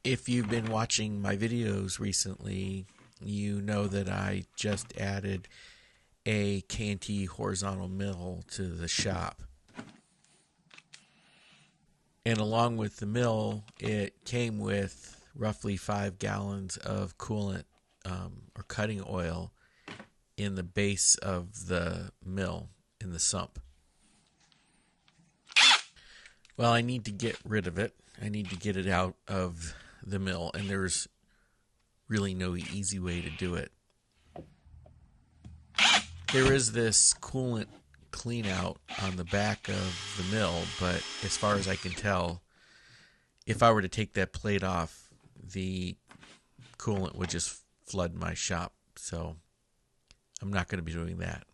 If you've been watching my videos recently, you know that I just added a K&T horizontal mill to the shop. And along with the mill, it came with roughly 5 gallons of coolant or cutting oil in the base of the mill in the sump. Well, I need to get rid of it. I need to get it out of the mill, and there's really no easy way to do it. There is this coolant clean out on the back of the mill, but as far as I can tell, if I were to take that plate off, the coolant would just flood my shop, so I'm not going to be doing that.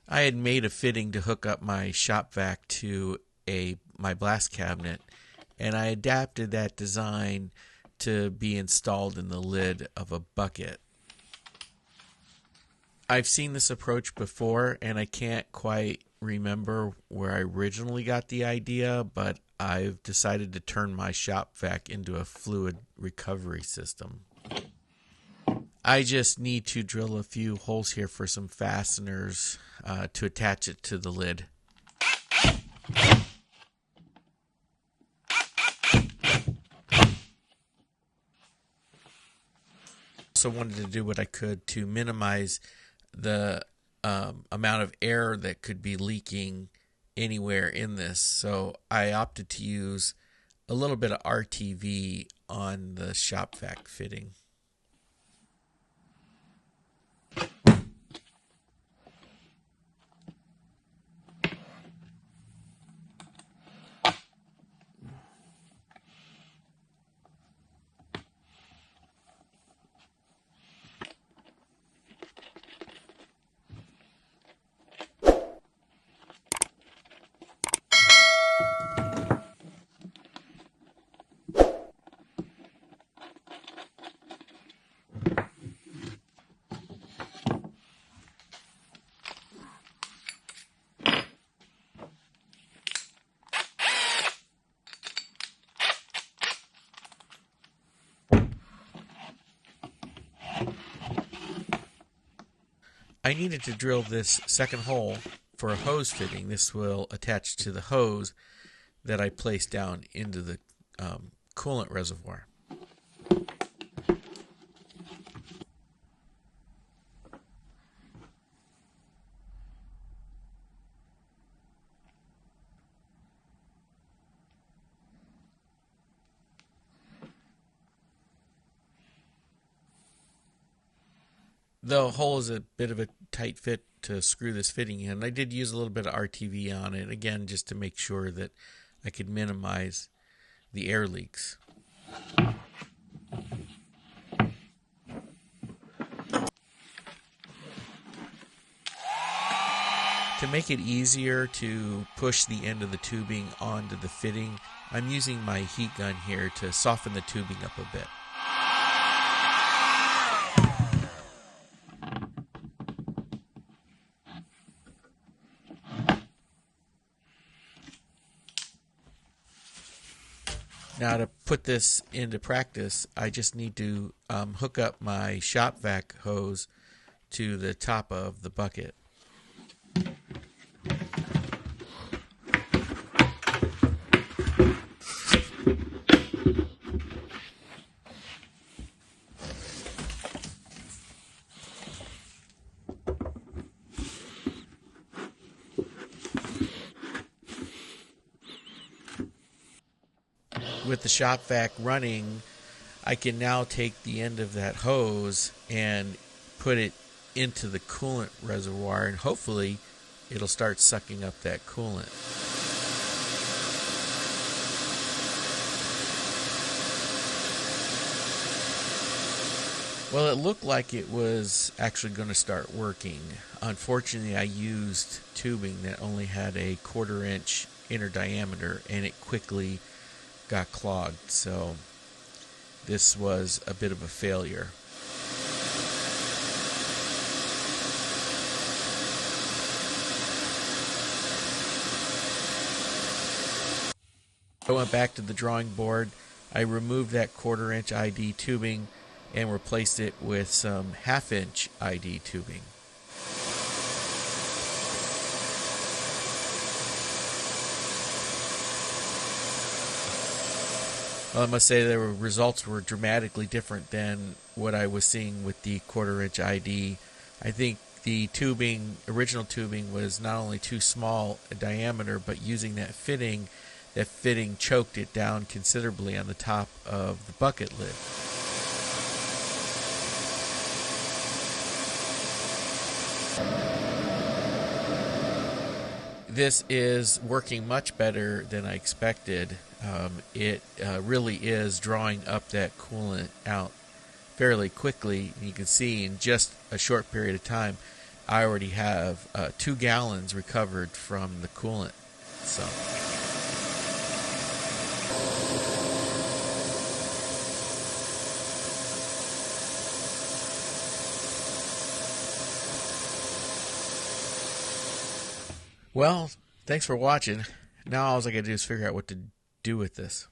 I had made a fitting to hook up my shop vac to my blast cabinet, and I adapted that design to be installed in the lid of a bucket. I've seen this approach before, and I can't quite remember where I originally got the idea, but I've decided to turn my shop vac into a fluid recovery system. I just need to drill a few holes here for some fasteners to attach it to the lid. Also wanted to do what I could to minimize the amount of air that could be leaking anywhere in this. So I opted to use a little bit of RTV on the shop vac fitting. I needed to drill this second hole for a hose fitting. This will attach to the hose that I placed down into the coolant reservoir. The hole is a bit of a tight fit to screw this fitting in. I did use a little bit of RTV on it, again, just to make sure that I could minimize the air leaks. To make it easier to push the end of the tubing onto the fitting, I'm using my heat gun here to soften the tubing up a bit. Now to put this into practice, I just need to hook up my shop vac hose to the top of the bucket. With the shop vac running, I can now take the end of that hose and put it into the coolant reservoir, and hopefully it'll start sucking up that coolant. Well, it looked like it was actually going to start working. Unfortunately, I used tubing that only had a 1/4 inch inner diameter, and it quickly got clogged, so this was a bit of a failure. I went back to the drawing board. I removed that 1/4 inch ID tubing and replaced it with some 1/2 inch ID tubing. Well, I must say the results were dramatically different than what I was seeing with the 1/4 inch ID. I think the original tubing was not only too small a diameter, but using that fitting choked it down considerably on the top of the bucket lid. This is working much better than I expected. It really is drawing up that coolant out fairly quickly. You can see in just a short period of time, I already have 2 gallons recovered from the coolant. So. Well, thanks for watching. Now all I gotta do is figure out what to do with this.